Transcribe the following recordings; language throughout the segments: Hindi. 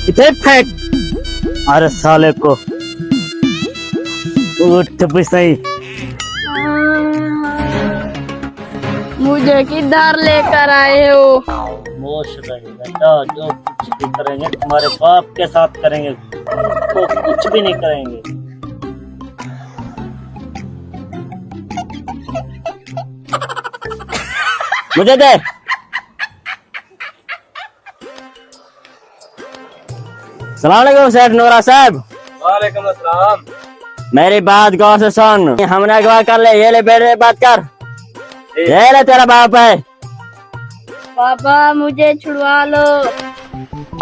इधर फेंक। अरे साले को उठ भी सही। मुझे किधर लेकर आए हो? मोश रहे बेटा, जो कुछ भी करेंगे तुम्हारे बाप के साथ करेंगे, तो कुछ भी नहीं करेंगे। मुझे दे। सलाम अलैकुम सेठ नूरा साहब। वालेकुम अस्सलाम। मेरी बात गौर से सुन, हमने अगवा कर ले, ये ले बेटे बात कर, ये ले तेरा बाप है। पापा मुझे छुड़वा लो।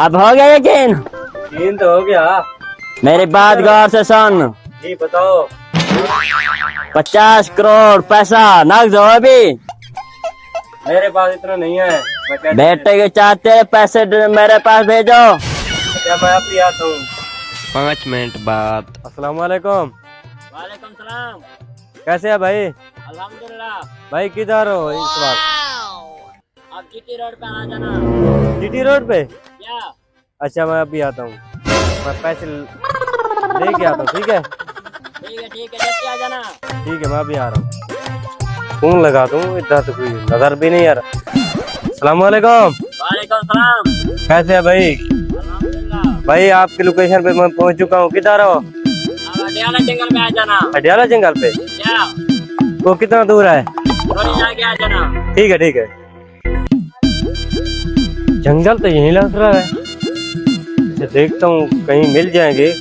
अब हो गया यकीन? यकीन तो हो गया। मेरी बात गौर से सुन। जी बताओ। 50 करोड़ पैसा नकद हो अभी। मेरे पास इतना नहीं है। मैं कैसे बेटे के चाहते पैसे मेरे पास भेजो। क्या मैं अभी आता हूँ। 5 मिनट बाद। अस्सलाम वालेकुम। वालेकुम सलाम। कैसे है भाई? अल्हम्दुलिल्लाह। भाई किधर हो इस वक्त? अब जीटी रोड पे आ जाना। जीटी रोड पे? क्या? अच्छा मैं अभी आता हूँ, मैं पैसे लेके आता हूँ। ठीक है ठीक है जल्दी आ जाना। ठीक है, मैं अभी आ रहा हूँ। फोन लगा दूँ, इधर तो कोई नजर भी नहीं आ रहा। अस्सलाम वालेकुम। वालेकुम सलाम। कैसे है भाई? अल्हम्दुलिल्लाह। भाई आपकी लोकेशन पे मैं पहुंच चुका हूँ। किधर हो? अब अडियाला जंगल में आ जाना। अडियाला जंगल पे? क्या? वो कितना दूर है? थोड़ी आगे आ जाना। ठीक है ठीक है। जंगल तो यहीं लग रहा है, इसे देखता हूँ कहीं मिल जाएंगे।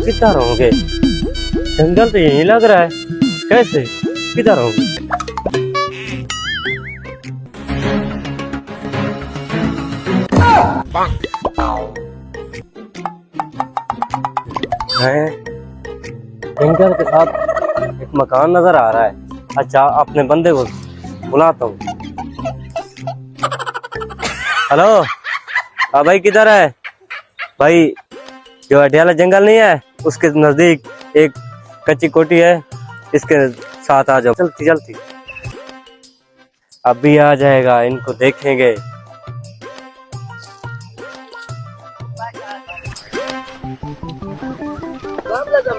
किधर होंगे? जंगल तो यहीं लग रहा है, कैसे किधर होंगे? जंगल के साथ एक मकान नजर आ रहा है। अच्छा अपने बंदे को बुलाता हूँ। हेलो हाँ भाई किधर है? भाई जो अडियाला जंगल नहीं है उसके नजदीक एक कच्ची कोठी है, इसके साथ आ जाओ। चलती चलती अभी आ जाएगा, इनको देखेंगे।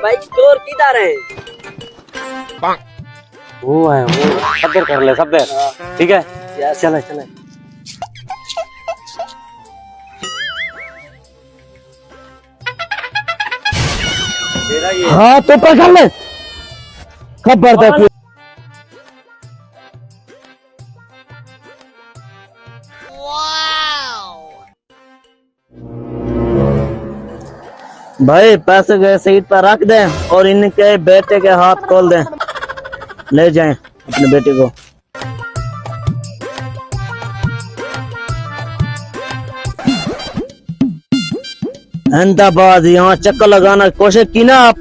भाई चोर किधर है? वो है वो, सब्र कर ले सब्र। ठीक है चले चले। हाँ तो पकड़ ले, खबर दे। भाई पैसे गए सीट पर रख दें और इनके बेटे के हाथ खोल दें, ले जाएं अपने बेटे को। अहमदाबाद यहाँ चक्कर लगाना की कोशिश की ना आप।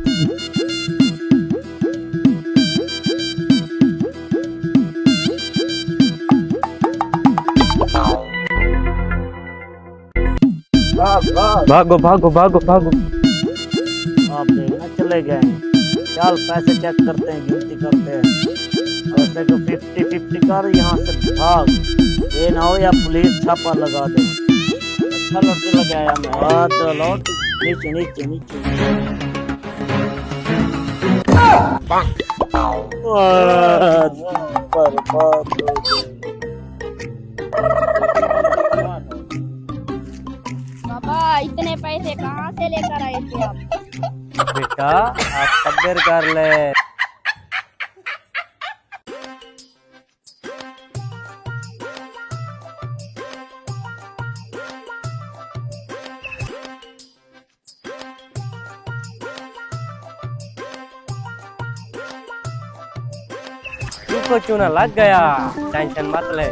भागो भागो भागो भागो। आप देखना चले गए। चल पैसे चेक करते हैं, गिनती करते हैं। पैसे को 50-50 कर, यहाँ से भाग। ये ना हो या पुलिस छापा लगा दे। अच्छा लौट लगाया मैं। हाँ तो लौट नीचे नीचे नीचे। बर्बाद हो गए। पापा इतने पैसे कहाँ से लेकर आए थे आप? बेटा आप सब्र कर ले। तू को चूना लग गया, टेंशन मत ले।